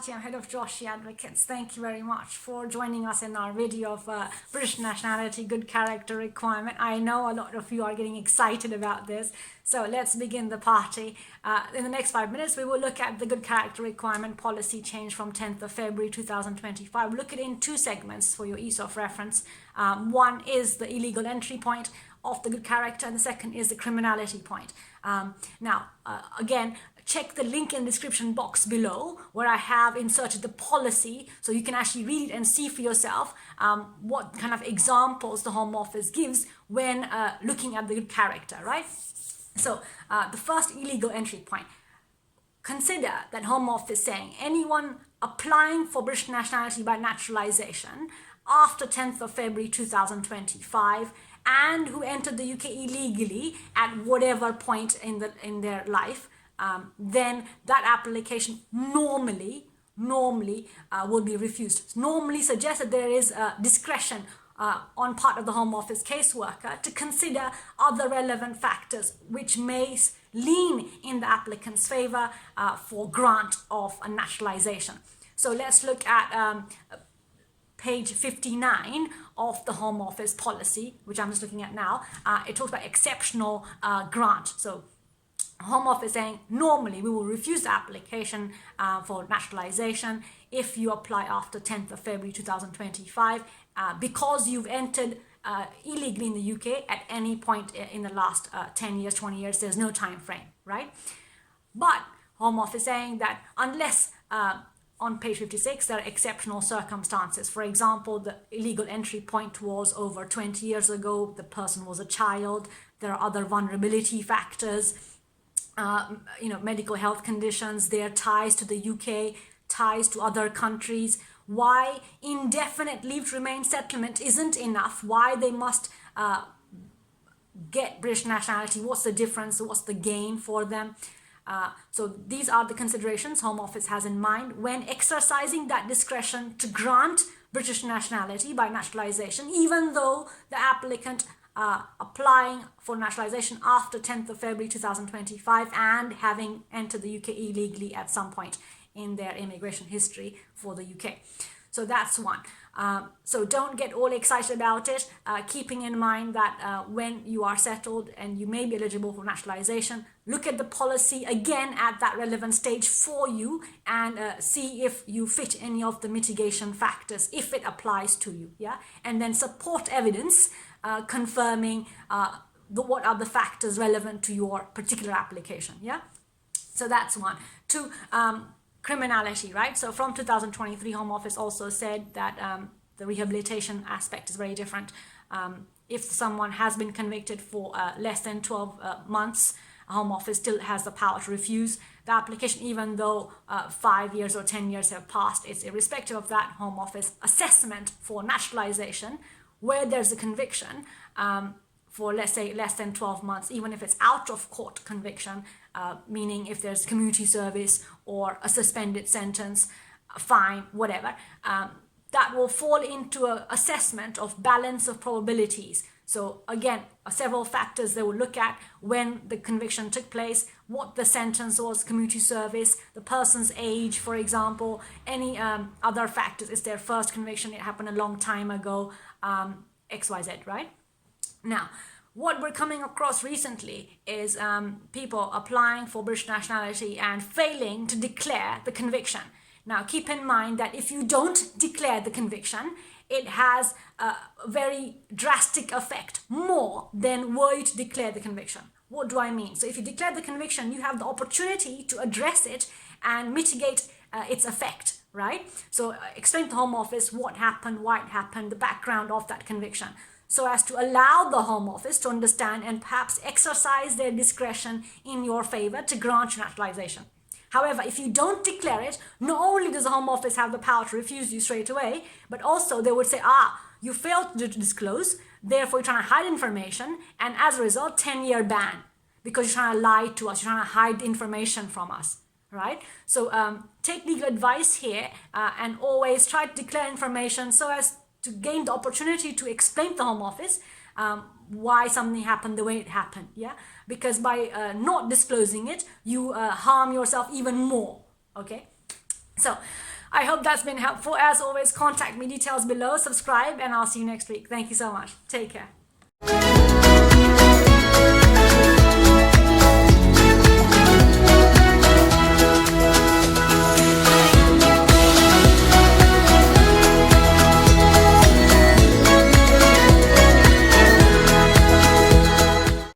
Nationality. I'm head of Joshi Advocates. Thank you very much for joining us in our video of British nationality, good character requirement. I know a lot of you are getting excited about this, so let's begin the party. In the next 5 minutes, we will look at the good character requirement policy change from 10th of February 2025. We'll look at it in two segments for your ease of reference. One is the illegal entry point of the good character, and the second is the criminality point. Again, check the link in the description box below where I have inserted the policy so you can actually read it and see for yourself what kind of examples the Home Office gives when looking at the good character, right? So the first illegal entry point. Consider that Home Office saying anyone applying for British nationality by naturalization after 10th of February 2025 and who entered the UK illegally at whatever point in their life, then that application normally will be refused. Normally suggests that there is discretion on part of the Home Office caseworker to consider other relevant factors which may lean in the applicant's favour for grant of a naturalisation. So let's look at page 59 of the Home Office policy, which I'm just looking at now. It talks about exceptional grant. So Home Office saying normally we will refuse the application for naturalization if you apply after 10th of February 2025 because you've entered illegally in the UK at any point in the last 10 years, 20 years. There's no time frame, right? But Home Office saying that unless on page 56 there are exceptional circumstances. For example, the illegal entry point was over 20 years ago, the person was a child, there are other vulnerability factors, medical health conditions, their ties to the UK, ties to other countries, why indefinite leave to remain settlement isn't enough, why they must get British nationality, what's the difference, what's the gain for them. So these are the considerations Home Office has in mind when exercising that discretion to grant British nationality by naturalisation, even though the applicant applying for naturalisation after 10th of February 2025 and having entered the UK illegally at some point in their immigration history for the UK. So that's one. So don't get all excited about it, keeping in mind that when you are settled and you may be eligible for naturalisation, look at the policy again at that relevant stage for you and see if you fit any of the mitigation factors, if it applies to you, yeah? And then support evidence confirming what are the factors relevant to your particular application, yeah? So that's one. Two, criminality, right? So from 2023, Home Office also said that the rehabilitation aspect is very different. If someone has been convicted for less than 12 months, Home Office still has the power to refuse the application, even though 5 years or 10 years have passed. It's irrespective of that. Home Office assessment for naturalization, where there's a conviction for, let's say, less than 12 months, even if it's out of court conviction, meaning if there's community service or a suspended sentence, a fine, whatever, that will fall into an assessment of balance of probabilities. So again, several factors they will look at when the conviction took place, what the sentence was, community service, the person's age, for example, any other factors. It's their first conviction, it happened a long time ago, XYZ, right? Now, what we're coming across recently is people applying for British nationality and failing to declare the conviction. Now, keep in mind that if you don't declare the conviction, it has a very drastic effect, more than were you to declare the conviction. What do I mean? So if you declare the conviction, you have the opportunity to address it and mitigate its effect, right? So explain to the Home Office what happened, why it happened, the background of that conviction, so as to allow the Home Office to understand and perhaps exercise their discretion in your favour to grant you naturalisation. However, if you don't declare it, not only does the Home Office have the power to refuse you straight away, but also they would say, you failed to disclose, therefore you're trying to hide information, and as a result, 10-year ban, because you're trying to lie to us, you're trying to hide information from us, right? So take legal advice here and always try to declare information so as to gain the opportunity to explain to the Home Office why something happened the way it happened, yeah? Because by not disclosing it, you harm yourself even more, okay? So I hope that's been helpful. As always, contact me, details below, subscribe, and I'll see you next week. Thank you so much. Take care.